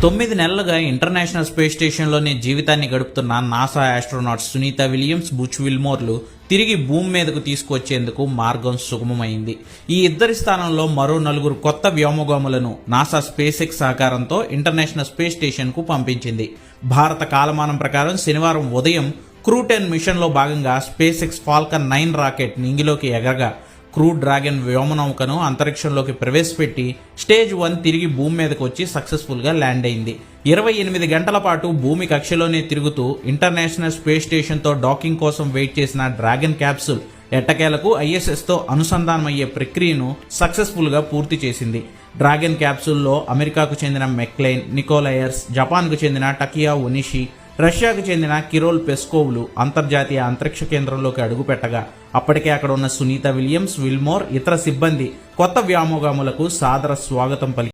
9 నెలలుగా international space స్టేషన్లోనే జీవితాన్ని గడుపుతున్న NASA astronauts Sunita Williams, Butch విల్మోర్లు తిరిగి భూమి మీదకు తీసుకొచ్చేందుకు మార్గం సుగమమైంది. ఈ ఇద్దరి స్థానంలో మరో 4 కొత్త వ్యోమగాములను నాసా స్పేస్ ఎక్స్ సహకారంతో ఇంటర్నేషనల్ స్పేస్ స్టేషన్కు పంపించింది. భారత కాలమానం ప్రకారం శనివారం ఉదయం క్రూ 10 మిషన్లో భాగంగా స్పేస్ ఎక్స్ ఫాల్కన్ 9 రాకెట్ నింగిలోకి ఎగరగా క్రూ డ్రాగన్ వ్యోమనౌకను అంతరిక్షంలోకి ప్రవేశపెట్టి స్టేజ్ 1 తిరిగి భూమి మీదకు వచ్చి సక్సెస్ఫుల్గా ల్యాండ్ అయింది. 28 గంటల పాటు భూమి కక్షలోనే తిరుగుతూ ఇంటర్నేషనల్ స్పేస్ స్టేషన్తో డాకింగ్ కోసం వెయిట్ చేసిన డ్రాగన్ క్యాప్సూల్ ఎట్టకేలకు ఐఎస్ఎస్తో అనుసంధానమయ్యే ప్రక్రియను సక్సెస్ఫుల్గా పూర్తి చేసింది. డ్రాగన్ క్యాప్సూల్లో అమెరికాకు చెందిన మెక్లెయిన్, నికోలయర్స్, జపాన్కు చెందిన టకియా ఒనిషి, రష్యాకు చెందిన కిరోల్ పెస్కోవ్లు అంతర్జాతీయ అంతరిక్ష కేంద్రంలోకి అడుగుపెట్టగా అప్పటికే అక్కడ ఉన్న సునీత విలియమ్స్, విల్మోర్, ఇతర సిబ్బంది కొత్త వ్యోమగాములకు సాదర స్వాగతం పలికారు.